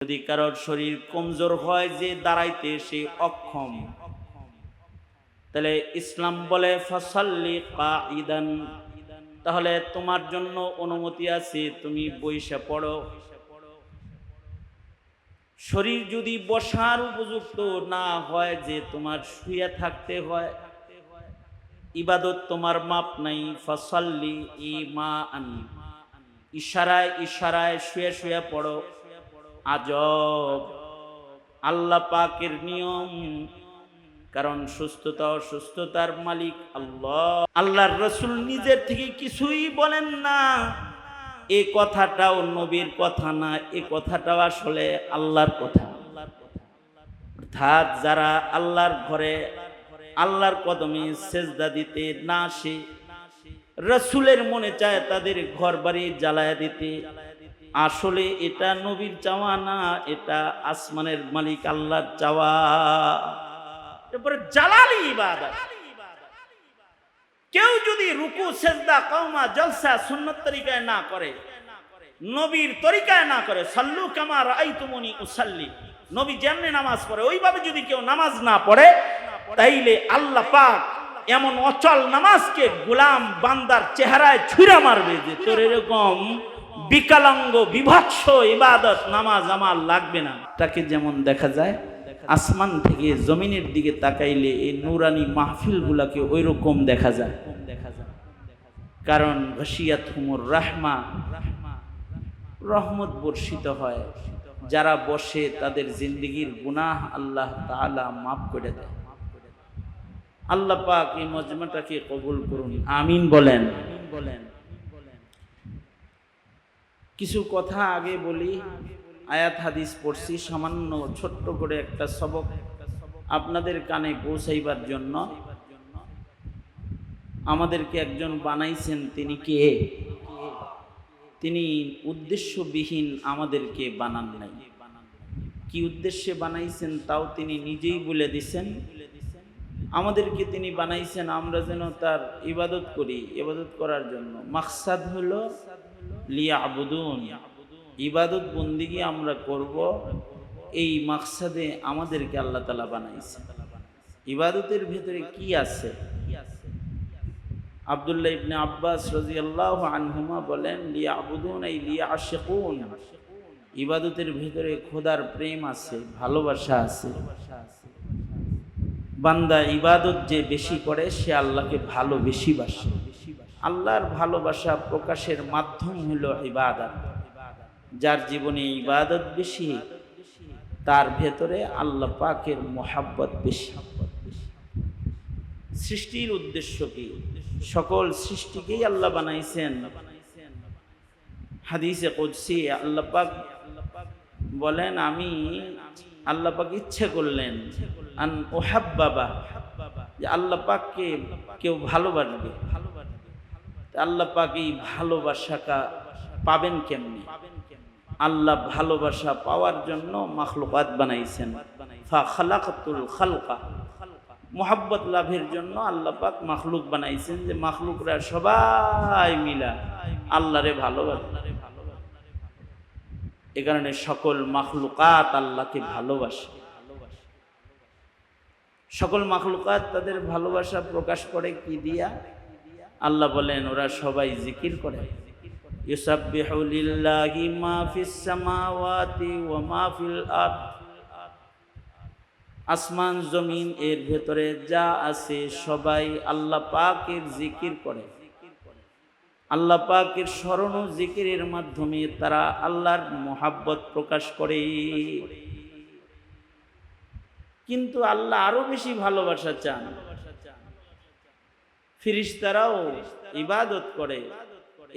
যদি কারোর শরীর কমজোর হয় যে দাঁড়াইতে সে অক্ষম, তাহলে ইসলাম বলে ফাসাল্লি কাঈদান, তাহলে তোমার জন্য অনুমতি আছে তুমি বইসা পড়ো। শরীর যদি বসার উপযুক্ত না হয় যে তোমার শুয়ে থাকতে হয়, ইবাদত তোমার মাপ নাই, ফাসাল্লি ইমান, ইশারায় ইশারায় শুয়ে শুয়ে পড়ো। আজব আল্লাহ পাকের নিয়ম, কারণ সুস্থতা অসুস্থতার মালিক আল্লাহ। আল্লাহর রাসূল নিজের থেকে কিছুই বলেন না। এই কথাটাও নবীর কথা না, এই কথাটাও আসলে আল্লাহর কথা। অর্থাৎ যারা আল্লাহর ঘরে আল্লাহর কদমে সেজদা দিতে না আসে, রাসূলের মনে চায় তাদের ঘর বাড়ি জ্বালায়া দিতে, আসলে এটা নবীর চাওয়া না, এটা আসমানের মালিক আল্লাহর চাওয়া। এরপরে জালালি ইবাদত। কেউ যদি রুকু সেজদা কওমা জলসা সুন্নত তরিকায় না করে, নবীর তরিকায় না করে, সাল্লু কামা রাআইতুমুনি উসাল্লি, নবী যেমনি নামাজ পড়ে ওইভাবে যদি কেউ নামাজ না পড়ে, তাইলে আল্লাহ পাক এমন অচল নামাজকে গোলাম বান্দার চেহারায় ছুঁড়া মারবে যে তোর এরকম বিকলাঙ্গ বিভৎস ইবাদত নামাজ আমার লাগবে না। তাকে যেমন দেখা যায় আসমান থেকে জমিনের দিকে তাকাইলে এই নূরানি মাহফিলগুলাকে ওই রকম দেখা যায়। কারণ ঘশিয়াতহুমুর রাহমা, রহমত বর্ষিত হয়, যারা বসে তাদের জিন্দেগীর গুনাহ আল্লাহ তাআলা মাফ করে দেয়। আল্লাহ পাক এই মজমাটাকে কবুল করুন, আমিন বলেন। কিছু কথা আগে বলি, আয়াত হাদিস পড়ছি, সামান্য ছোট্ট করে একটা সবক আপনাদের কানে পৌঁছাইবার জন্য। আমাদেরকে একজন বানাইছেন, তিনি কে? তিনি উদ্দেশ্যবিহীন আমাদেরকে বানান নাই। কি উদ্দেশ্যে বানাইছেন তাও তিনি নিজেই বলে দিছেন। আমাদেরকে তিনি বানাইছেন আমরা যেন তার ইবাদত করি, ইবাদত করার জন্য। মাকসাদ হলো লিয়াবুদুন, ইবাদত বন্দিগি আমরা করব, এই মাকসাদে আমাদেরকে আল্লাহ তাআলা বানাইছেন। ইবাদতের ভেতরে কি আছে? আব্দুল্লাহ ইবনে আব্বাস রাদিয়াল্লাহু আনহুমা বলেন, লিয়াবুদুন আই লিয়াশিকুন, ইবাদতের ভেতরে খোদার প্রেম আছে, ভালোবাসা আছে। বান্দা ইবাদত যে বেশি করে সে আল্লাহকে ভালো বেশি বাসে। আল্লাহর ভালোবাসা প্রকাশের মাধ্যম হলো ইবাদত। যার জীবনে ইবাদত বেশি, তার ভেতরে আল্লাহ পাকের মোহাব্বত বেশি। সৃষ্টির উদ্দেশ্য কি? সকল সৃষ্টিকেই আল্লাহ বানাইছেন। হাদিসে কুদসি আল্লাহ পাক বলেন, আমি আল্লাহ পাক ইচ্ছে করলেন আন উহাব্বাবা, যে আল্লাহ পাককে কেউ ভালোবাসবে। আল্লাহ পাক এই ভালোবাসাটা পাবেন কেমনি? আল্লাহ ভালোবাসা পাওয়ার জন্য মাখলুকাত বানাইছেন। ফা খালাকাতুল খালকা, মোহাব্বত লাভের জন্য আল্লাহ পাক মাখলুক বানাইছেন, যে মাখলুকরা সবাই মিলা আল্লাহরে ভালোবাসে। এ কারণে সকল মাখলুকাত আল্লাহকে ভালোবাসে। সকল মাখলুকাত তাদের ভালোবাসা প্রকাশ করে কি দিয়া? আল্লাহ বলেন ওরা সবাই জিকির করে। ইউসাব্বিহু লিল্লাহি মা ফিস সামাওয়াতি ওয়া মা ফিল আরদ, আসমান জমিন এর ভেতরে যা আছে সবাই আল্লাহ পাকের জিকির করে। আল্লাহ পাকের স্মরণ ও জিকিরের মাধ্যমে তারা আল্লাহর মোহাব্বত প্রকাশ করে। কিন্তু আল্লাহ আরো বেশি ভালোবাসা চান। ফেরেশতারাও ইবাদত করে,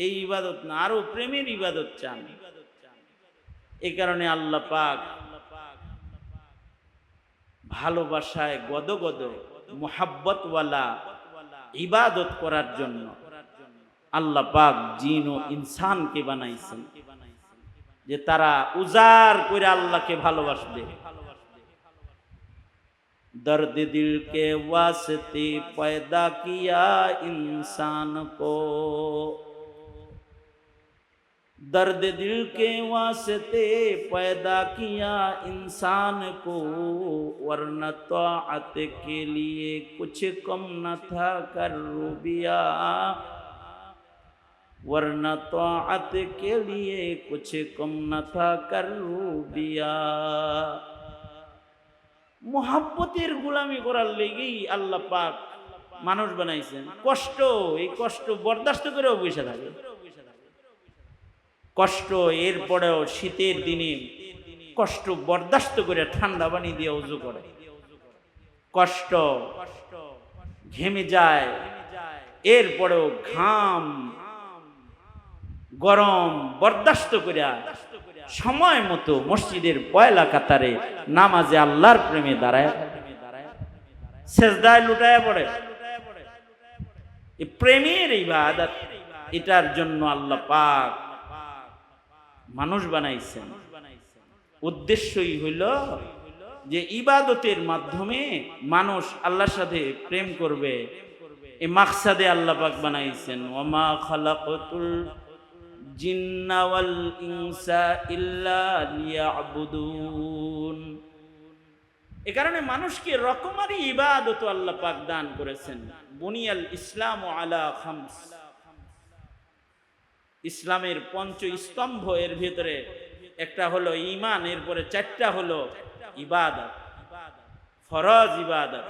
এই ইবাদত না, আরো প্রেমের ইবাদত চান। এই কারণে আল্লাহ পাক ভালোবাসায় গদগদ মোহাব্বতওয়ালা ইবাদত করার জন্য আল্লাহ পাক জিন ও ইনসানকে বানাইছেন, যে তারা উজাড় করে আল্লাহকে ভালোবাসবে। दर्द दिल के वास्ते पैदा किया इंसान को, दर्द दिल के वास्ते पैदा किया इंसान को, वरना तौअत के लिए कुछ कम न था करूबिया, वरना तौअत के लिए कुछ कम न था करूबिया। मोहब्बतेर गुलामी करार लेगेई আল্লাহ পাক মানুষ বানাইছেন। কষ্ট, এই কষ্ট বরদাস্ত করেও বসে থাকে। কষ্ট, এরপরেও শীতের দিনে কষ্ট বরদাস্ত করে ঠান্ডা পানি দিয়ে ওযু করে। কষ্ট, ঘেমে যায়, এরপরেও ঘাম গরম বরদাস্ত করে সময় মতো মসজিদের পয়লা কাতারে নামাজে আল্লাহর প্রেমে দাঁড়ায়, সেজদায় লুটায় পড়ে। এই প্রেমের ইবাদত, এটার জন্য আল্লাহ পাক মানুষ বানাইছেন। উদ্দেশ্যই হইল যে ইবাদতের মাধ্যমে মানুষ আল্লাহর সাথে প্রেম করবে। এই মাকসাদে আল্লাহ পাক বানাইছেন। ওয়ামা খালাকাতুল জিন্না ওয়াল ইনসা ইল্লা লিয়াবুদুন। এ কারণে মানুষকে রকমারি ইবাদত আল্লাহ পাক দান করেছেন। বুনিয়াল ইসলামু আলা খামস, ইসলামের পঞ্চ স্তম্ভ, এর ভিতরে একটা হলো ঈমান, এরপরে চারটা হলো ইবাদত, ফরজ ইবাদত।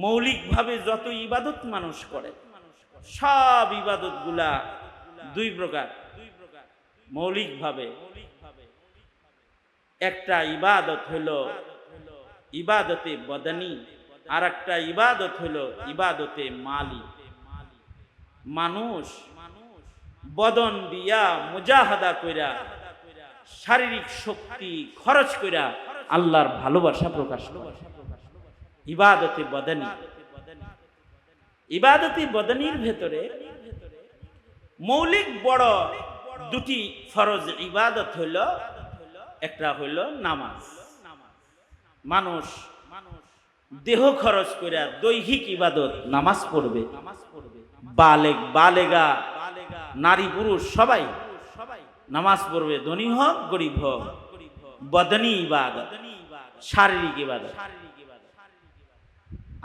মৌলিকভাবে যত ইবাদত মানুষ করে, সব ইবাদত গুলা দুই প্রকার। মৌলিকভাবে একটা ইবাদত হলো ইবাদতে বদনী, আর একটা ইবাদত হলো ইবাদতে মালি। মানুষ বদন দিয়া মুজাহাদা কইরা, শারীরিক শক্তি খরচ কইরা আল্লাহর ভালোবাসা প্রকাশ করে। ইবাদতে বদনী, ইবাদতে বদনীর ভেতরে মৌলিক বড় দুটি ফরজ ইবাদত হইল, একটা হইল নামাজ। মানুষ দেহ খরচ কইরা দৈহিক ইবাদত নামাজ পড়বে। বালেগ বালেগা, নারী পুরুষ সবাই নামাজ পড়বে, ধনী হোক গরিব হোক। বদনী ইবাদত, শারীরিক ইবাদত।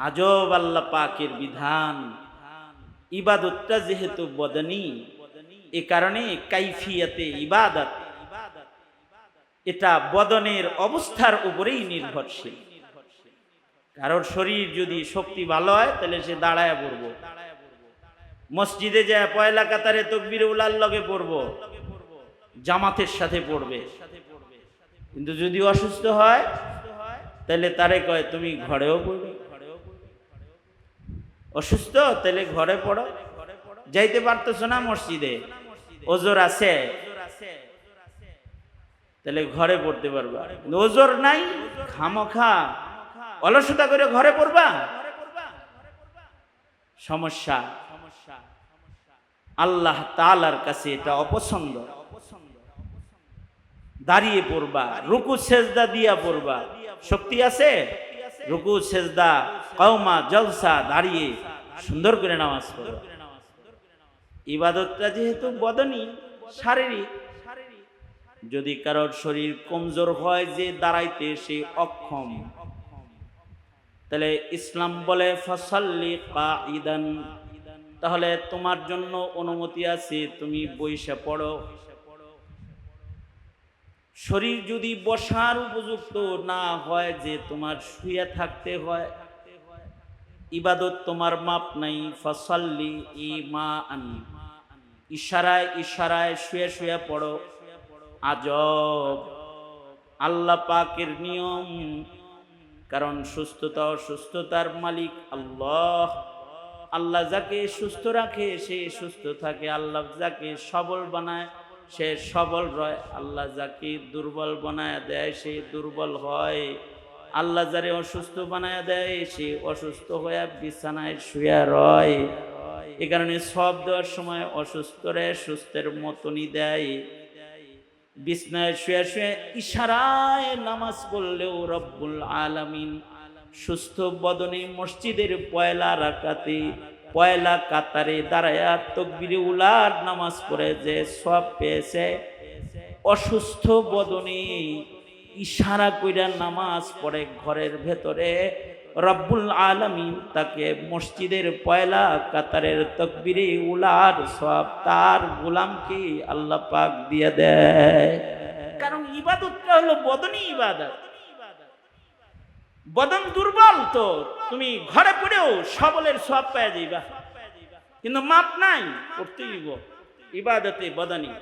আজব আল্লাহ পাকের বিধান। ইবাদতটা যেহেতু বদনী, এ কারণে কাইফিয়াতে ইবাদত, এটা বদনের অবস্থার উপরেই নির্ভরশীল। কারোর শরীর যদি শক্তি ভালো হয় তাহলে সে দাঁড়ায় পড়বো, মসজিদে যায় পয়লা কাতারে তাকবীর উলার লগে পড়বো, জামাতের সাথে পড়বে। কিন্তু যদি অসুস্থ হয় তাহলে তারে কয় তুমি ঘরেও পড়বে। অসুস্থ তাহলে ঘরে পড়ো, যাইতে পারতেছো না মসজিদে, ওজোর আছে তাহলে ঘরে পড়তে পারবা। ওজোর নাই, খামোখা অলসতা করে ঘরে পড়বা, সমস্যা। আল্লাহ তাআলার কাছে এটা অপছন্দ। দাঁড়িয়ে পড়বা, রুকু সেজদা দিয়া পড়বা। শক্তি আছে, রুকু সেজদা কওমা জলসা দাঁড়িয়ে সুন্দর করে নামাজ পড়ো। ইবাদতটা যেহেতু বদনী, শারীরিক, যদি কারোর শরীর কমজোর হয় যে দাঁড়াইতে সে অক্ষম, তাহলে ইসলাম বলে ফাসাল্লি কাঈদান, তাহলে তোমার জন্য অনুমতি আছে তুমি বইসা পড়ো। শরীর যদি বসার উপযুক্ত না হয় যে তোমার শুয়ে থাকতে হয়, ইবাদত তোমার মাপ নাই। ফাসাল্লি ইমান, ইশারায় ইশারায় শুয়ে শুয়ে পড়ো। আজব আল্লাহ পাকের নিয়ম। কারণ সুস্থতা অসুস্থতার মালিক আল্লাহ। আল্লাহ যাকে সুস্থ রাখে সে সুস্থ থাকে, আল্লাহ যাকে সবল বানায় সে সবল রয়, আল্লাহ যাকে দুর্বল বানায় দেয় সে দুর্বল হয়, আল্লাহ যারে অসুস্থ বানায় দেয় সে অসুস্থ হয়ে বিছানায় শুয়ে রয়। এ কারণে সব দেওয়ার সময় অসুস্থরে সুস্থের মতনই দেয়। বিছানায় শুয়ে শুয়ে ইশারায় নামাজ পড়লেও রব্বুল আলামিন সুস্থ বদনে মসজিদের পয়লা রাকাতে পয়লা কাতারে দাঁড়ায়া তাকবীরে উলার নামাজ পড়ে যে সওয়াব পেয়েছে, অসুস্থ বদনে ইশারা কইরা নামাজ পড়ে ঘরের ভেতরে, রব্বুল আলামিন তাকে মসজিদের পয়লা কাতারের তাকবীরে উলার সওয়াব তার গোলামকে আল্লাহ পাক দিয়ে দেয়। কারণ ইবাদতটা হলো বদনী ইবাদত। বদন দুর্বল তো তুমি ঘরে পড়েও সবলের সওয়াব পেয়ে যাইবা, কিন্তু মাপ নাই, করতেই হইব। ইবাদতে বদনী,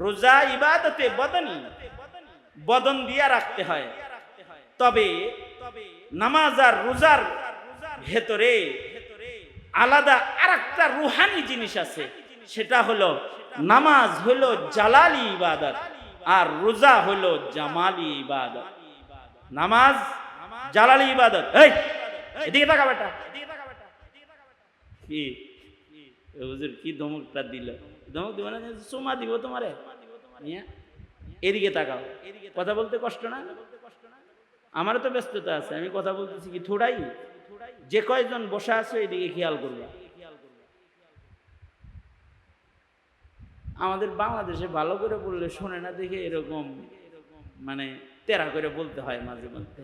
রোজা ইবাদতে বদনী, বদন দিয়া রাখতে হয়। তবে নামাজ আর রোজার ভেতরে আলাদা আরেকটা রুহানি জিনিস আছে, সেটা হলো নামাজ হলো জালালি ইবাদত আর রোজা হলো জামালি ইবাদত। নামাজ জালালি ইবাদত। এই এদিকে তাকা বেটা, কি হুজুর কি ধমকটা দিল? ধমক দিব না, চুমা দিব তোমারে। এদিকে তাকাও, কথা বলতে কষ্ট না? আমারও তো ব্যস্ততা আছে, আমি কথা বলতেছি কি থোড়াই? যে কয়জন বসে আছো এদিকে খেয়াল করবা। আমাদের বাংলাদেশে ভালো করে বললে শোনে না দেখে এরকম মানে তেরা করে বলতে হয় মাঝে মধ্যে।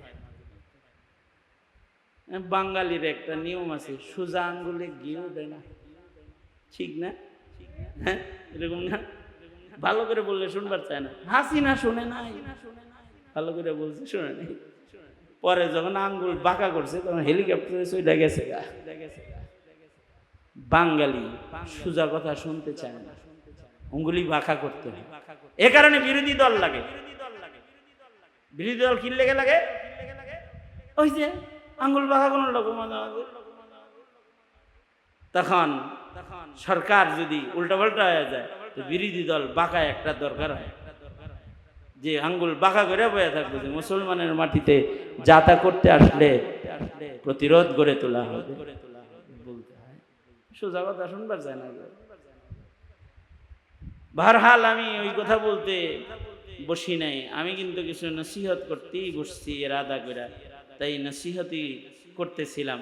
বাঙালির একটা নিয়ম আছে, সোজা আঙ্গুলে ঘিও দেয় না, ঠিক না? হ্যাঁ, এরকম না? ভালো করে বললে শুনবার চায় না। হাসি না শুনে নাই, ভালো করে বলছে শুনে নাই। পরে যখন আঙ্গুল বাঁকা করছে তখন হেলিকপ্টারে চলে গেছে গা। বাঙালি সোজা কথা শুনতে চায় না, আঙ্গুলি বাঁকা করতে হয়। এ কারণে বিরোধী দল লাগে। বিরোধী দল কি লেগে লাগে? ওই যে আঙ্গুল বাঁকা কোন রকম। তখন সরকার যদি উল্টাপাল্টা হয়ে যায় তো বিরোধী দল বাঁকা একটা দরকার হয়, যে আঙ্গুল বাঁকা করে বয়ে থাকবে, যে মুসলমানের মাটিতে যাতা করতে আসলে প্রতিরোধ গড়ে তোলা হবে বলতে হয়। সোজা কথা শুনবার চায় না। বহরহাল আমি ওই কথা বলতে বসি নাই, আমি কিন্তু কিছু নসিহত করতেই বসছি এরাদা করে, তাই নসিহতই করতেছিলাম।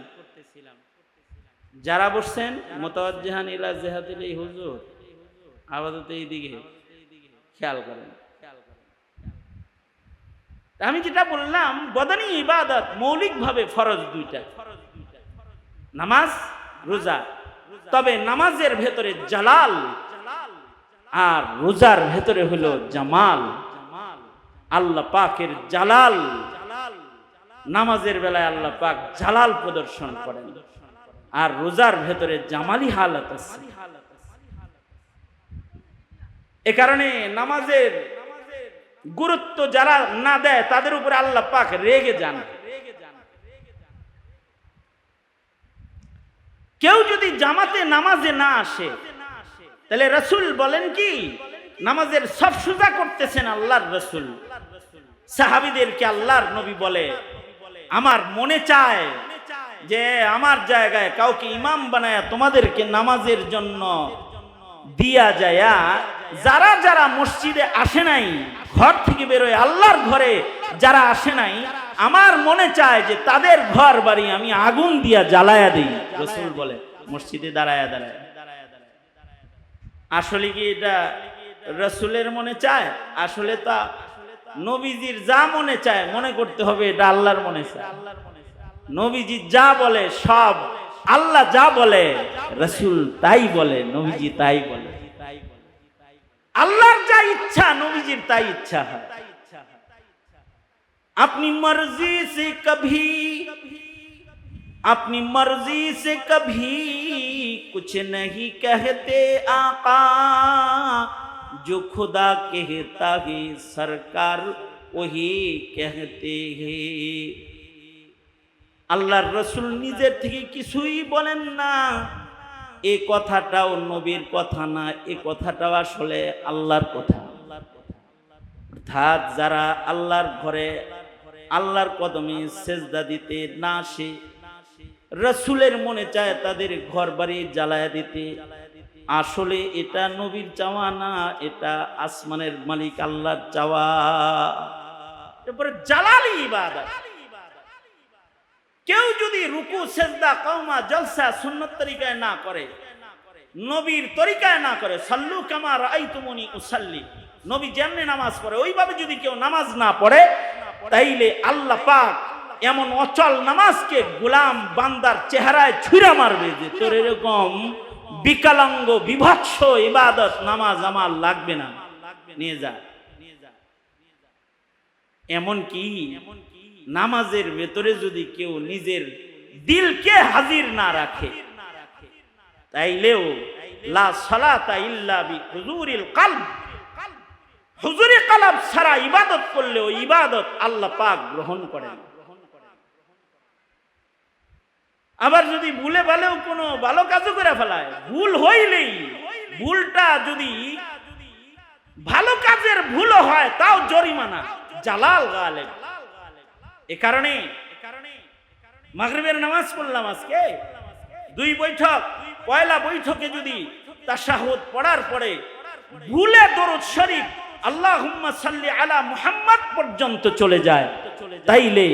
যারা বসছেন মুতাওয়াজ্জিহান ইলা জিহাতিল হুজুর, আপাতত এইদিকে খেয়াল করেন। আমি যেটা বললাম, বদনী ইবাদত মৌলিকভাবে ফরজ দুইটা, নামাজ রোজা। তবে নামাজের ভেতরে জালাল আর রোজার ভেতরে হলো জামাল। আল্লাহ পাকের জালাল, নামাজের বেলায় আল্লাহ পাক জালাল প্রদর্শন করেন, আর রোজার ভেতরে জামালি হালত আছে। এ কারণে নামাজের গুরুত্ব যারা না দেয় তাদের উপরে আল্লাহ পাক রেগে যান। কেউ যদি জামাতে নামাজে না আসে, তাহলে রাসূল বলেন কি, নামাজের সব সুজা করতেছেন আল্লাহর রাসূল। সাহাবীদেরকে আল্লাহর নবী বলে, আমার মনে চায় যে আমার জায়গায় কাউকে ইমাম বানায়া তোমাদেরকে নামাজের জন্য দিয়া যায়া, যারা যারা মসজিদে আসে নাই, ঘর থেকে বেরোয় আল্লাহর ঘরে যারা আসে নাই, আমার মনে চায় যে তাদের ঘর বাড়ি আমি আগুন দিয়া জ্বালায়া দিই। রাসূল বলে মসজিদে দাঁড়ায়া দাঁড়ায়। আসলে কি এটা রাসূলের মনে চায়? আসলে তা নবীজির যা মনে চায় মনে করতে হবে এটা আল্লাহর মনে চায়। নবীজি যা বলে সব, আল্লাহ যা বলে রাসূল তাই বলে, নবীজি তাই বলে। আল্লাহর যা ইচ্ছা নবীজির তাই ইচ্ছা হয়। अपनी मर्जी से कभी, अपनी मर्जी से कभी कुछ नहीं कहते आका, जो खुदा कहता है सरकार वही कहते हैं। আল্লাহর রাসূল নিজের থেকে কিছুই বলেন না। এই কথাটাও নবীর কথা না, এই কথাটাও আসলে আল্লাহর কথা। অর্থাৎ যারা আল্লাহর ঘরে আল্লাহর কদমে সেজদা দিতে না আসে, রাসূলের মনে চায় তাদের ঘর বাড়ি জ্বালায়া দিতে। আসলে এটা নবীর চাওয়া না, এটা আসমানের মালিক আল্লাহর চাওয়া। এরপরে জালালি ইবাদত, কেউ যদি রুকু সেজদা কওমা জলসা সুন্নত তরিকায় না করে, নবীর তরিকায় না করে, সাল্লু কামা রাআইতুমুনি উসাল্লি, নবী যেমনি নামাজ পড়ে ওইভাবে যদি কেউ নামাজ না পড়ে, তাইলে আল্লাহ পাক এমন অচল নামাজকে গোলাম বান্দার চেহারায় ছুঁড়া মারবে যে তোর এরকম বিকলাঙ্গ বিভৎস ইবাদত নামাজ আমার লাগবে না, নিয়ে যা। এমন কি নামাজের ভেতরে যদি কেউ নিজের দিলকে হাজির না রাখে, তাইলেও লা সালাতা ইল্লা বিহুজুরিল কলব, হুজুরি কলব ছাড়া ইবাদত করলেও ইবাদত আল্লাহ পাক গ্রহণ করেন। আবার যদি ভুলে ভালেও কোনো ভালো কাজও করে ফেলায়, ভুল হইলেই ভুলটা যদি ভালো কাজের ভুলও হয় তাও জরিমানা, জালাল গালেব। এ কারণে মাগরিবের নামাজ পড়লাম আজকে 2 বৈঠক, পয়লা বৈঠকে যদি তাশাহুদ পড়ার পরে ভুলে দরুদ শরীফ আল্লাহুম্মা সাল্লি আলা মুহাম্মদ পর্যন্ত চলে যায়, তাইলে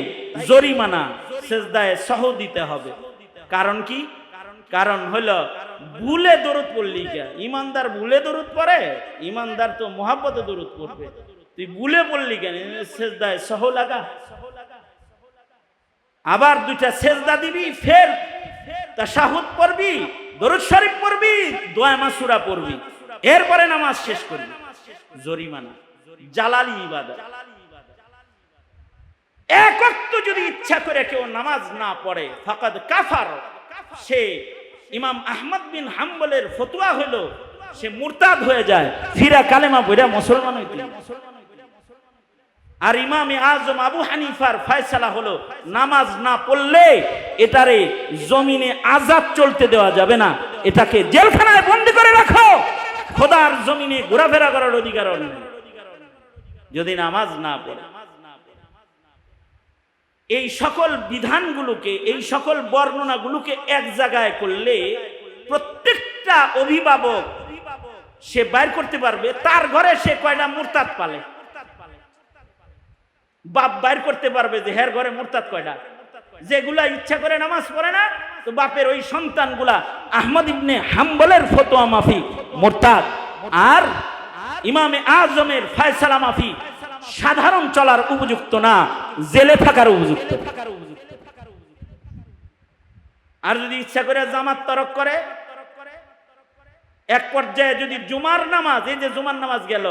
জরিমানা সিজদায়ে সাহু দিতে হবে। কারণ কি? কারণ হলো ভুলে দরুদ পড়লি কে? ইমানদার ভুলে দরুদ পড়ে? ইমানদার তো মুহাব্বতে দরুদ পড়বে। তুই ভুলে পড়লি কেন? সিজদায়ে সাহু লাগা। আবার 2টা সেজদা দিবি, ফের তাশাহুদ পড়বি, দরুদ শরীফ পড়বি, দোয়া মাসুরা পড়বি, এরপরে নামাজ শেষ করবি। জরিমানা, জালালি ইবাদত। এক ওয়াক্ত যদি ইচ্ছা করে কেউ নামাজ না পড়ে ফাকাদ কাফার, সে ইমাম আহমদ বিন হাম্বলের ফতোয়া হলো সে মুরতাদ হয়ে যায়, ফিরা কালেমা পড়া মুসলমান হইতে। আর ইমামে আজম আবু হানিফার ফয়সালা হলো নামাজ না পড়লে এটারে জমিনে আযাব চলতে দেওয়া যাবে না, এটাকে জেলখানায় বন্দী করে রাখো, খোদার জমিনে ঘোরাফেরা করার অধিকার নেই যদি নামাজ না পড়ে। এই সকল বিধানগুলোকে, এই সকল বর্ণনাগুলোকে এক জায়গায় করলে প্রত্যেকটা অভিভাবক সে বাইর করতে পারবে তার ঘরে সে কয়টা মুরতাদ পালে। বাপ বাইর করতে পারবে যে হের ঘরে মুরতাদ কয়টা। যেগুলা ইচ্ছা করে নামাজ পড়ে না, তো বাপের ওই সন্তানগুলা আহমদ ইবনে হাম্বলের ফতোয়া মাফি মুরতাদ, আর ইমামে আজমের ফয়সালা মাফি সাধারণ চলার উপযুক্ত না, জেলে থাকার উপযুক্ত। আর যদি ইচ্ছা করে জামাত তরক করে, এক পর্যায়ে যদি জুমার নামাজ, এই যে জুমার নামাজ গেল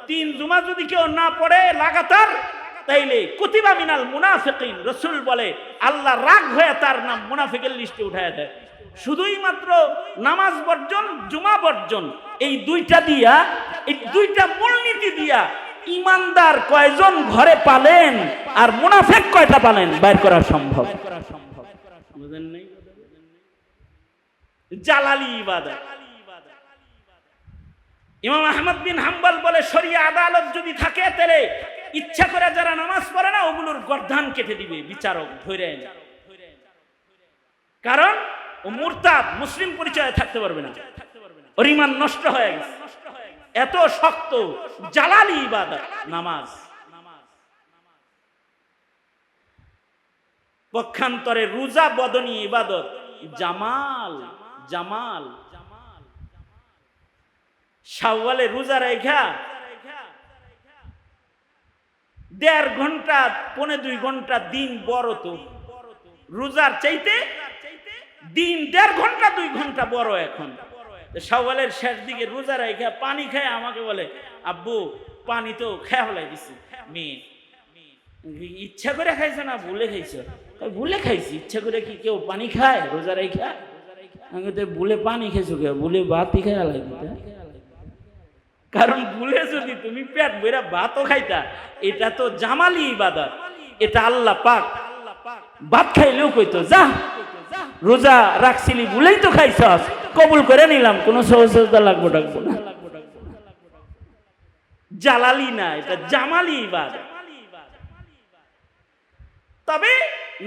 3 জুমা যদি কেউ না পড়ে লাগাতার, তাইলে কুতিবা মিনাল মুনাফিকিন, রাসূল বলে আল্লাহ রাগ হয়ে তার নাম মুনাফিকের লিস্টে উঠায় দেয়। শুধুই মাত্র নামাজ বর্জন, জুমা বর্জন, এই 2টা দিয়া, এই 2টা মূলনীতি দিয়া ইমানদার কয়জন ঘরে পালেন আর মুনাফিক কয়টা পালেন বাইর করা সম্ভব। বুঝেন নাই? জালালি ইবাদত। ইমাম আহমদ বিন হাম্বল বলে শরিয়া আদালত যদি থাকে তাহলে ইচ্ছা করে যারা নামাজ পড়ে না ওগুলোর গর্দান কেটে দিবে বিচারক ধরে এনে, কারণ ও মুরতাদ, মুসলিম পরিচয়ে থাকতে পারবে না, ওর ঈমান নষ্ট হয়ে গেছে। এত শক্ত জালালি ইবাদত নামাজ। পক্ষান্তরে রোজা বদনী ইবাদত, জামাল জামাল। শাওয়ালে রোজা রেখা 1.5 ঘন্টা 1.5 ঘন্টা দিন বড়, তো রোজার চাইতে দিন 1.5 ঘন্টা 2 ঘন্টা বড়। এখন শাওয়ালের শেষ দিকে রোজা রেখা পানি খায় আমাকে বলে, আব্বু পানি তো খেয়ে হলাই দিছি। মেয়ে ইচ্ছা করে খাইছে না ভুলে খাইছে? ভুলে খাইছি। ইচ্ছা করে কি কেউ পানি খায় রোজা রেখা? আমি তো ভুলে পানি খেয়েছো কে? ভুলে ভাতই খাইয়া লাগবে। কারণ ভুলে যদি তুমি পেট ভরে ভাতও খাইতা, এটা তো জামালি ইবাদত। এটা আল্লাহ পাক ভাত খাইলেও কইতো যা রোজা রাখছিলি ভুলেই তো খাইছস, কবুল করে নিলাম, কোনো সহজতা লাগবো ডাকবো না। জালালি না, এটা জামালি ইবাদত। তবে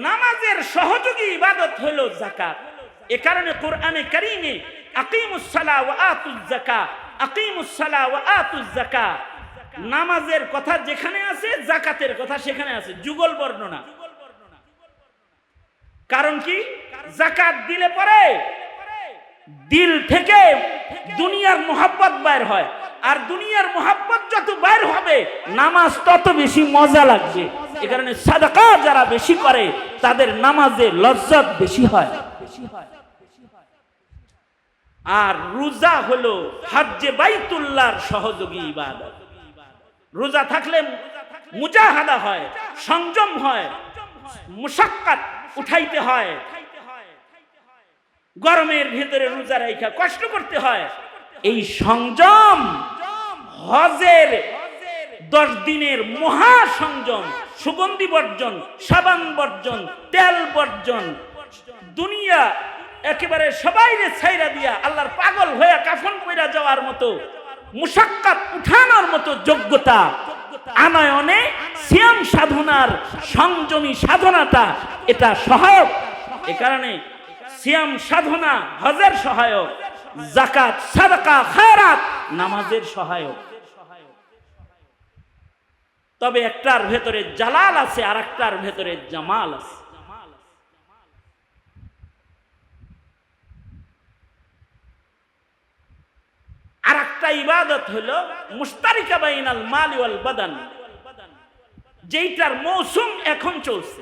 নামাজের সহযোগী ইবাদত হলো যাকাত। এ কারণে কোরআনে কারীমে আকিমুস সালাহ ওয়া আতুজ যাকাত, আকিমুস সালাহ ওয়া আতুজ যাকাত, নামাজের কথা যেখানে আছে জাকাতের কথা সেখানে আছে, যুগল বর্ণনা। কারণ কি? যাকাত দিলে পরে দিল থেকে দুনিয়ার মোহাব্বত বাইর হয়, আর দুনিয়ার মোহাব্বত যত বাইর হবে নামাজ তত বেশি মজা লাগবে। এ কারণে সাদাকা যারা বেশি করে তাদের নামাজে লজ্জত বেশি হয়। আর রোজা হলো হজ্জে বাইতুল্লাহর সহযোগী ইবাদত। রোজা থাকলে মুজাহাদা হয়, সংযম হয়, মুশাক্কাত উঠাইতে হয়, গরমের ভিতরে রোজা রাখা কষ্ট করতে হয়। এই সংযম হজের 10 দিনের মহা সংযম, সুগন্ধি বর্জন, সাবান বর্জন, তেল বর্জন, দুনিয়া একেবারে সবাইরে ছাইরা দিয়া আল্লাহর পাগল হয়ে কাফন পইরা যাওয়ার মতো মুশাক্কাত উঠানোর মতো যোগ্যতা আনয়নে সিয়াম সাধনার সংযমী সাধনাটা এটা সহায়ক। এ কারণে সিয়াম সাধনা হজের সহায়ক, যাকাত সাদাকা খায়রাত নামাজের সহায়ক। তবে একটার ভেতরে জালাল আছে আর একটার ভেতরে জামাল আছে। আর একটা ইবাদত হলো মুশতারিকা বাইনাল মাল ওয়াল বাদান, যেইটার মৌসুম এখন চলছে,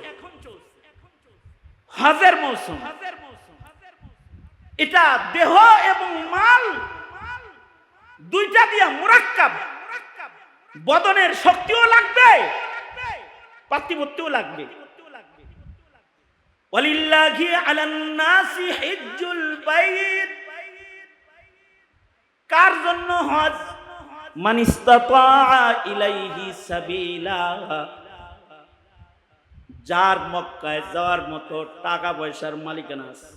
হজের মৌসুম। এটা দেহ এবং মাল দুইটা দিয়া মুরাক্কাব, বদনের শক্তিও লাগবে, পাতিবত্যও লাগবে। ওয়ালিল্লাহি আলান নাসি হিজ্জুল বাইত, কার জন্য হজ? মান ইসতাতা ইলাইহি সাবিলা, যার মক্কায় যাওয়ার মতো টাকা পয়সার মালিকানা আছে।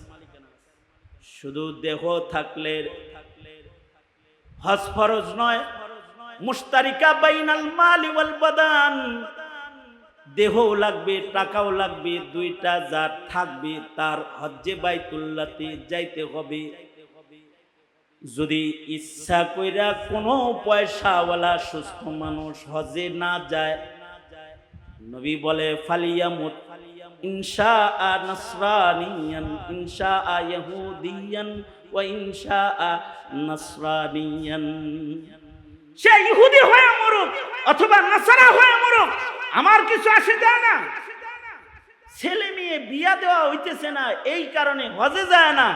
শুধু দেহ থাকলে হজ ফরজ নয়। মুশতারিকা বাইনাল মালি ওয়াল বাদান, দেহও লাগবে টাকাও লাগবে, দুইটা যার থাকবে তার হজ্জে বাইতুল্লাহতে যাইতে হবে। যদি ইচ্ছা কইরা কোনো পয়সাওয়ালা সুস্থ মানুষ হজে না যায়, নবী বলে ফালিয়ামুত ইনশাআ নাসরানিয়ান ইনশাআ ইহুদিয়ান ওয়া ইনশাআ নাসরানিয়ান, সে ইহুদি হয়ে মরুক অথবা নাসারা হয়ে মরুক, আমার কিছু আসে যায় না। ছেলে মেয়ে বিয়া দেওয়া হইতেছে না, এই কারণে হজে যায় না,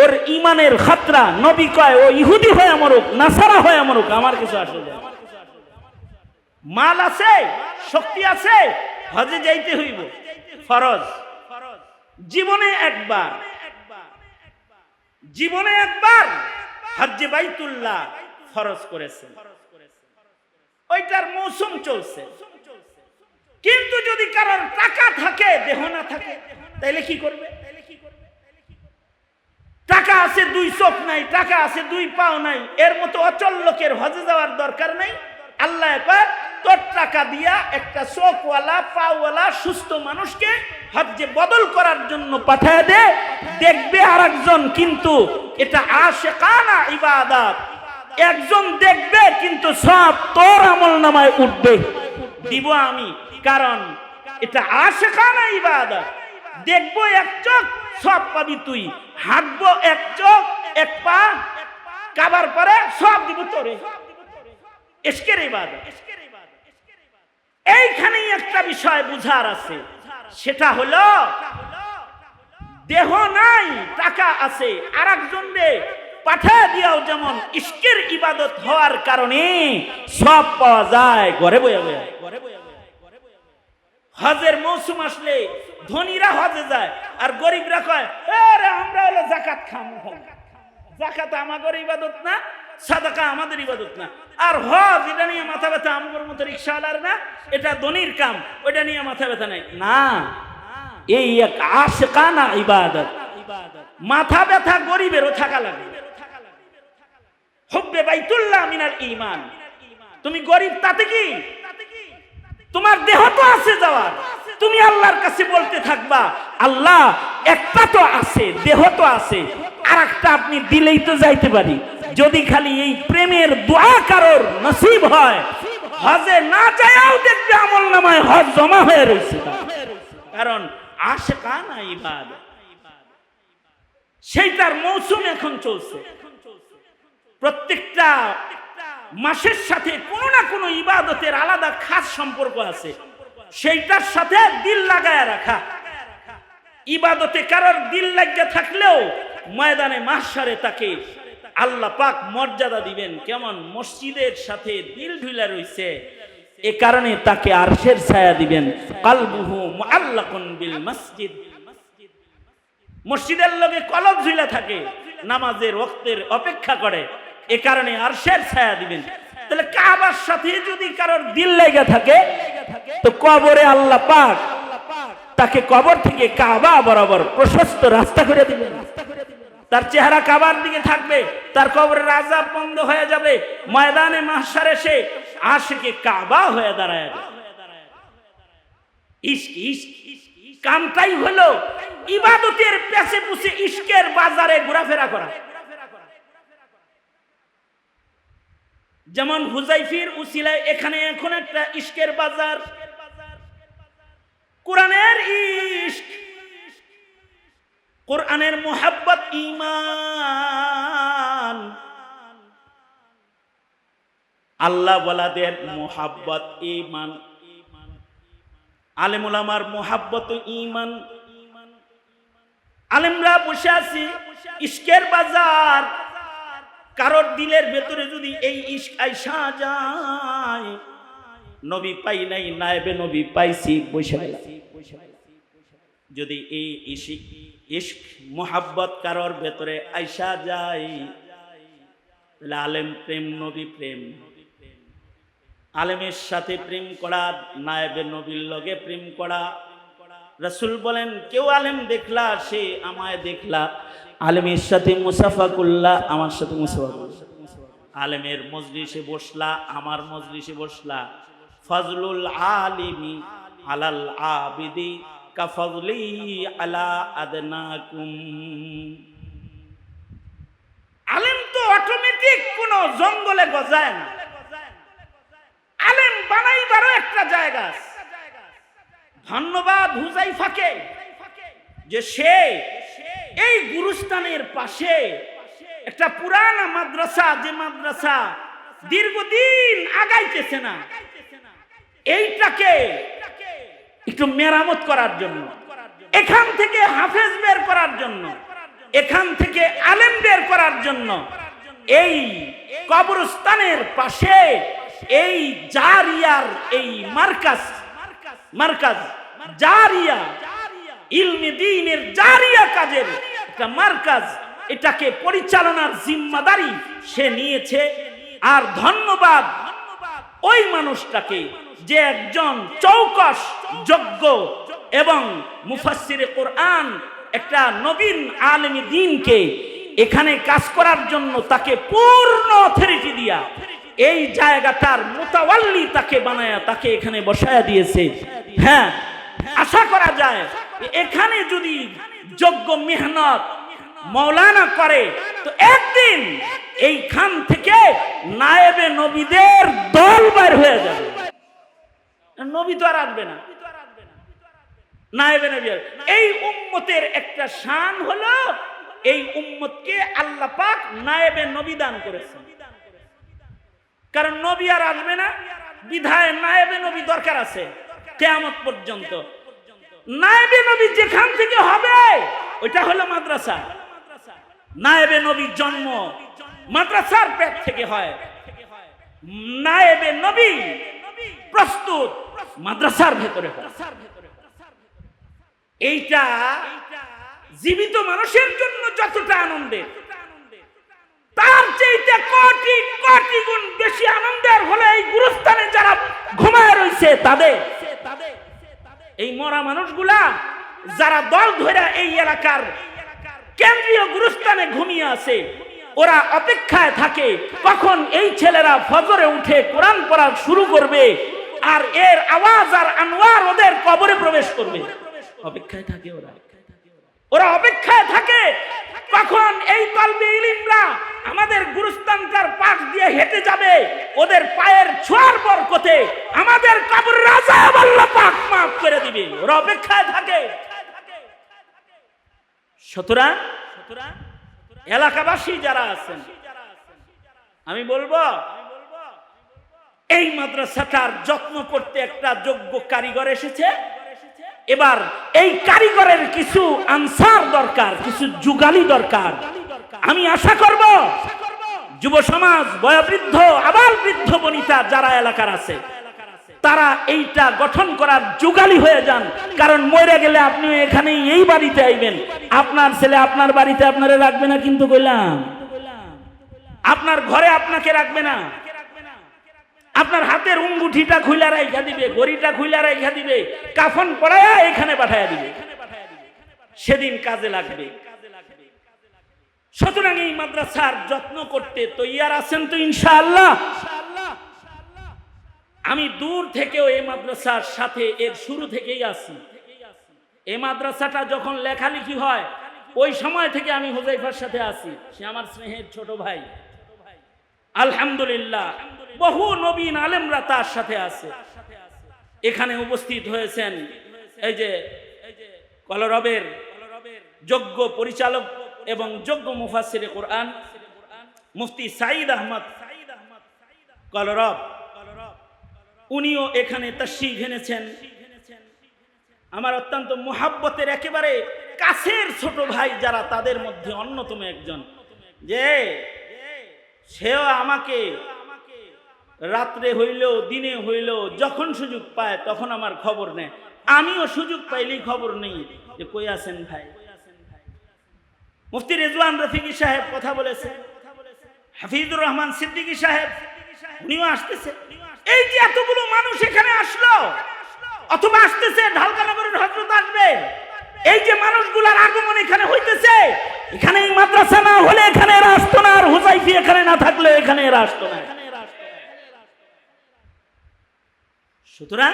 ওর ইমানের খাতরা। নবী কয় ও ইহুদি হয়ে মরুক নাসারা হয়ে মরুক, আমার কিছু আসে যায়। মাল আছে, শক্তি আছে, হজে যাইতে হইব, ফরজ। জীবনে একবার, জীবনে একবার হজ্জে বাইতুল্লাহ ফরজ করেছেন, ওইটার মৌসুম চলছে। কিন্তু যদি কারোর টাকা থাকে দেহ না থাকে তাইলে কি করবে? টাকা আছে 2 চোখ নাই, টাকা আছে 2 পাও নাই, এর মতো অচল লোকের হজে যাওয়ার দরকার নাই। আল্লাহ কয় তোর টাকা দিয়া একটা চোখওয়ালা পাওয়ালা সুস্থ মানুষকে হজ্জে বদল করার জন্য পাঠায় দে, দেখবে আরেকজন, কিন্তু এটা আশিকানা ইবাদত। একজন দেখবে কিন্তু সব তোর আমলনামায় উঠবে, দিব আমি, কারণ এটা আশিকানা ইবাদত। দেখবো এক চোখ সব পাবি তুই, হাঁটবো এক চোখ এক পা, কাবার পরে সব দিব তোরে, ইশকের ইবাদত। এইখানেই একটা বিষয় বুঝার আছে, সেটা হলো দেহ নাই টাকা আছে, আরেকজন রে পাঠায় দিয়াও যেমন ইশকের ইবাদত হওয়ার কারণে সব পাওয়া যায় ঘরে বয়ে বয়ে। হজের মৌসুম আসলে ধনীরা হজে যায় আর গরিবরা কয় আরে আমরা হলো যাকাত খামু। যাকাত আমাদের ইবাদত না, সাদাকা আমাদের ইবাদত না। আর হজ এটা নিয়ে মাথা ব্যথা আমার মতো রিক্সাওয়ালার না, এটা ধনীর কাম, ওইটা নিয়ে মাথা ব্যথা নাই। না, এই এক আশিকানা ইবাদত। মাথা ব্যথা গরিবেরও থাকা লাগে। হুব্বে বাইতুল্লাহ মিনাল ঈমান। তুমি গরিব তাতে কি, তোমার দেহ তো আছে যাওয়ার, তুমি আল্লাহর কাছে বলতে থাকবা আল্লাহ একটা তো আছে, দেহ তো আছে, আর একটা আপনি দিলেই তো যাইতে পারি। যদি খালি এই প্রেমের দোয়া কারোর নসিব হয়, হজে না যায়ও দেখবে আমল নামায় হজ জমা হয়ে রয়েছে। কারণ আশিকানা ইবাদত, সেইটার মৌসুম এখন চলছে। প্রত্যেকটা মাসের সাথে কোনো না কোনো ইবাদতের আলাদা খাস সম্পর্ক আছে, সেইটার সাথে দিল লাগায় রাখা। ইবাদতে কারোর দিল লাগিয়ে থাকলেও ময়দানে মাহশারে তাকে আল্লাহ পাক মর্যাদা দিবেন। কেমন? মসজিদের সাথে দিল ঝুলা রইছে, এ কারণে তাকে আরশের ছায়া দিবেন। কালবুহু মুআল্লাকুন বিল মসজিদ, মসজিদের লগে কলব ঝুলা থাকে, নামাজের ওয়াক্তের অপেক্ষা করে, এ কারণে আরশের ছায়া দিবেন। তাহলে কাবার সাথে যদি কারোর দিল লেগে থাকে তো কবরে আল্লাহ পাক তাকে কবর থেকে কাবা বরাবর প্রশস্ত রাস্তা করে দিবেন। তার চেহারা কাবার দিকে থাকবে, তার কবরের আযাব বন্ধ হয়ে যাবে, ময়দানে মাহশারে সে আশিকে কাবা হয়ে দাঁড়ায়। ইশক ইশক কামটাই হলো ইবাদতের পেছে পুছে ইশকের বাজারে ঘোরাফেরা করা। যেমন হুজাইফির উসিলায় এখানে এখন একটা ইশকের বাজার, কোরআনের ইশক, কোরআনের মুহাব্বত ঈমান, আল্লাহ ওয়ালাদের মুহাব্বত ঈমান, আলেম উলামার মুহাব্বত ঈমান। আলেমরা বসে আছি ইশকের বাজার, কারোর দিলের ভেতরে যদি এই ইশক আইসা যায়, নবী পাই নাই নায়েবে নবী পাইছি বসে গেলাম। যদি এই ইশক মুহাব্বত কারোর ভেতরে আইসা যায়, তাহলে আলেম প্রেম, নবী প্রেম। আলেমের সাথে প্রেম করা, নায়েবে নবীর লগে প্রেম করা। রাসূল বলেন, কেউ আলেম দেখলা সে আমায় দেখলা, আলেমের সাথে মুসাফা করলা আমার সাথে মুসাফা করলা, আলেমের মজলিসে বসলা আমার মজলিসে বসলা। ফজলুল আলিমি আলাল আবিদি কাফজলি আলা আদনাকুম। আলেম তো অটোমেটিক কোন জঙ্গলে গজায় না, আলেম বানাইবারও একটা জায়গা। ধন্যবাদ হুজাইফাকে যে সে এই গুরুস্থানের পাশে একটা পুরানা মাদ্রাসা, যে মাদ্রাসা দীর্ঘদিন আগাইতেছে না, এইটাকে একটু মেরামত করার জন্য, এখান থেকে হাফেজ বের করার জন্য, এখান থেকে আলেম বের করার জন্য এই কবরস্থানের পাশে এই জারিয়ার এই মার্কাজ জারিয়া, ইলমে দ্বীনের জারিয়া কাজের একটা মার্কাজ, এটাকে পরিচালনার জিম্মাদারি সে নিয়েছে। আর ধন্যবাদ ওই মানুষটাকে যে একজন চৌকস যোগ্য এবং মুফাসসিরে কোরআন, একটা নবীন আলেমে দ্বীনকে এখানে কাজ করার জন্য তাকে পূর্ণ অথরিটি দিয়া এই জায়গাটার মুতাওয়াল্লি তাকে বানায়া তাকে এখানে বসায়া দিয়েছে। হ্যাঁ, আশা করা যায় এখানে যদি যোগ্য মেহনত মাওলানা করে তো একদিন এইখান থেকে নায়েবে নবীদের দল বের হয়ে যাবে। নবী তো আর আসবে না, নায়েবে নবী। এই উম্মতের একটা শান হলো এই উম্মতকে আল্লাহ পাক নায়েবে নবী দান করেছেন। কারণ নবী আর আসবে না, বিধায় নায়েবে নবী দরকার আছে কিয়ামত পর্যন্ত। নায়েবে নবী যেখান থেকে হবে ওইটা হলো মাদ্রাসা। নায়েবে নবীর জন্ম মাদ্রাসার পেট থেকে হয়, নায়েবে নবী প্রস্তুত মাদ্রাসার ভেতরে হয়। এইটা জীবিত মানুষের জন্য যতটা আনন্দের, তার চাইতে কোটি কোটি গুণ বেশি আনন্দের হলো এই গুরুস্থানে যারা ঘুমায় রয়েছে তাদের। এই মরা মানুষগুলা যারা দল ধরে এই এলাকার কেন্দ্রীয় গুরুস্থানে ঘুমিয়ে আছে, ওরা অপেক্ষায় থাকে কখন এই ছেলেরা ফজরে উঠে কোরআন পড়া শুরু করবে আর এর আওয়াজ আর আনোয়ার ওদের কবরে প্রবেশ করবে। অপেক্ষায় থাকে ওরা অপেক্ষায় থাকে কখন এই তলবে ইলমরা আমাদের গুরুস্থানটার পাশ দিয়ে হেঁটে যাবে, ওদের পায়ের ছোঁয়ার বরকতে আমাদের কবর রাজা আল্লাহ পাক মাফ করে দিবে। ওরা অপেক্ষায় থাকে। সুতরাং এলাকাবাসী যারা আছেন, আমি বলবো এই মাদ্রাসাটার যত্ন করতে একটা যোগ্য কারিগর এসেছে। এবার এই কারিগরের কিছু আনসার দরকার, কিছু যুগালি দরকার। আমি আশা করব যুব সমাজ, বয়োবৃদ্ধ, আবাল বৃদ্ধ বনিতা যারা এলাকার আছে তারা এইটা গঠন করার যুগালি হয়ে যান। কারণ মরে গেলে আপনি এখানে এই বাড়িতে আইবেন, আপনার ছেলে আপনার বাড়িতে আপনারে রাখবে না, কিন্তু কইলাম আপনার ঘরে আপনাকে রাখবে না, আপনার হাতের উঙ্গুঠিটা খুইলা রাইখা দিবে, ঘড়িটা খুইলা রাইখা দিবে, কাফন পড়ায়া এখানে পাঠাইয়া দিবে, সেদিন কাজে লাগবে। সুতরাং এই মাদ্রাসার যত্ন করতে তৈয়ার আছেন তো ইনশাআল্লাহ? আমি দূর থেকেও এই মাদ্রাসার সাথে এর শুরু থেকেই আছি। এই মাদ্রাসাটা যখন লেখালেখি হয় ওই সময় থেকে আমি হুযায়ফার সাথে আছি। সে আমার স্নেহের ছোট ভাই। আলহামদুলিল্লাহ বহু নবীন আলেমরা তার সাথে আছে। এখানে উপস্থিত হয়েছেন এই যে কলরবের যোগ্য পরিচালক এবং যোগ্য মুফাসসিরে কোরআন মুফতি সাঈদ আহমদ কলরব, উনিও এখানে তাশরীফ এনেছেন। আমার অত্যন্ত মুহাব্বতের একেবারে কাছের ছোট ভাই যারা, তাদের মধ্যে অন্যতম একজন। যে সেও আমাকে রাত্রে হইলেও দিনে হইলেও যখন সুযোগ পায় তখন আমার খবর নেয়, আমিও সুযোগ পাইলেই খবর নেই যে কই আছেন ভাই। মুফতি রেজওয়ান রফিকি সাহেব কথা বলেছে, হাফিজুর রহমান সিদ্দিকী সাহেব উনিও আসতেছে। এই যে এতগুলো মানুষ এখানে আসলো অথবা আসতেছে, ঢালকানগরের হযরত আসবে, এই যে মানুষগুলোর আগমন এখানে হইতেছে, এখানে এই মাদ্রাসা না হলে এখানে এরা আসতো না, আর হুযায়ফি এখানে না থাকলে এখানে এরা আসতো না। সুতরাং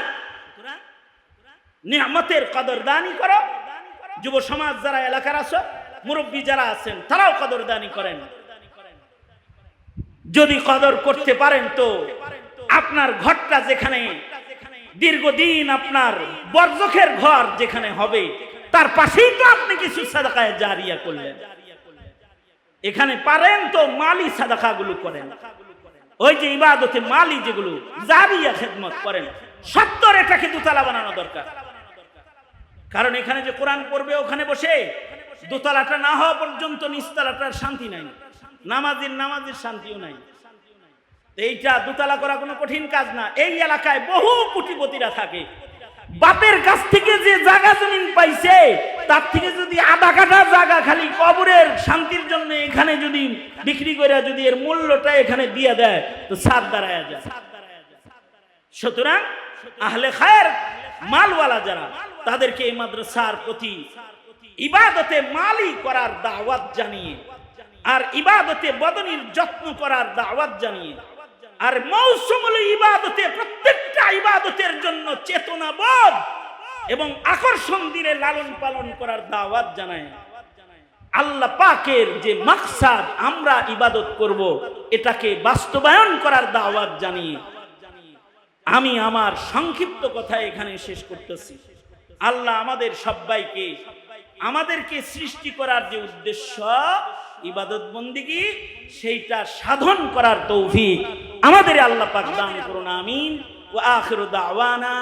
নিয়ামতের কদরদানি করো। যুব সমাজ যারা এলাকার আছো, মুরব্বী যারা আছেন তারাও কদরদানি করেন। যদি কদর করতে পারেন তো আপনার ঘরটা যেখানে দীর্ঘদিন আপনার বরজখের ঘর যেখানে হবে, তার পাশেই তো আপনি কিছু সাদাকায়ে জারিয়া করলেন। এখানে পারেন তো মালি সাদাকাগুলো করেন, ওই যে ইবাদতে মালি যেগুলো জারিয়া খেদমত করেন। সত্তর এটাকে দোতলা বানানো দরকার। কারণ এখানে যে কোরআন পড়বে ওখানে বসে দোতলাটা না হওয়া পর্যন্ত নিচতলাটার শান্তি নাই, নামাজির শান্তিও নাই। এইটা দোতলা করা কোনো কঠিন কাজ না। এই এলাকায় বহু কোটিপতিরা থাকে, বাপের কাছ থেকে যে জায়গা জমিন পাইছে তার থেকে যদি আধা কাঠা জায়গা খালি কবরের শান্তির জন্য এখানে যদি বিক্রি করে যদি এর মূল্যটা এখানে দিয়ে দেয় তো ছাদ দাঁড়ায় যায়। সুতরাং আহলে খায়ের মালওয়ালা যারা, তাদেরকে এই মাদ্রাসার প্রতি ইবাদতে মালি করার দাওয়াত জানিয়ে, আর ইবাদতে বদনির যত্ন করার দাওয়াত জানিয়ে, আর মৌসুমুল ইবাদতে প্রত্যেকটা ইবাদতের জন্য চেতনাবোধ এবং আকর্ষণ দিয়ে লালন পালন করার দাওয়াত জানায়। আল্লাহ পাকের যে মাকসাদ আমরা ইবাদত করব, এটাকে বাস্তবায়ন করার দাওয়াত জানিয়ে আমি আমার সংক্ষিপ্ত কথা এখানে শেষ করতেছি। আল্লাহ আমাদের সবাইকে, আমাদেরকে সৃষ্টি করার যে উদ্দেশ্য ইবাদত বন্দিগি, সেইটা সাধন করার তৌফিক আমাদের আল্লাহ পাক দান করুন। আমিন। ওয়া আখিরু দাওয়ানা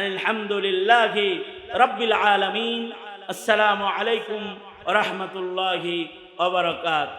আলহামদুলিল্লাহি রাব্বিল আলামিন। আসসালামু আলাইকুম ওয়া রাহমাতুল্লাহি ওয়া বারাকাতুহু।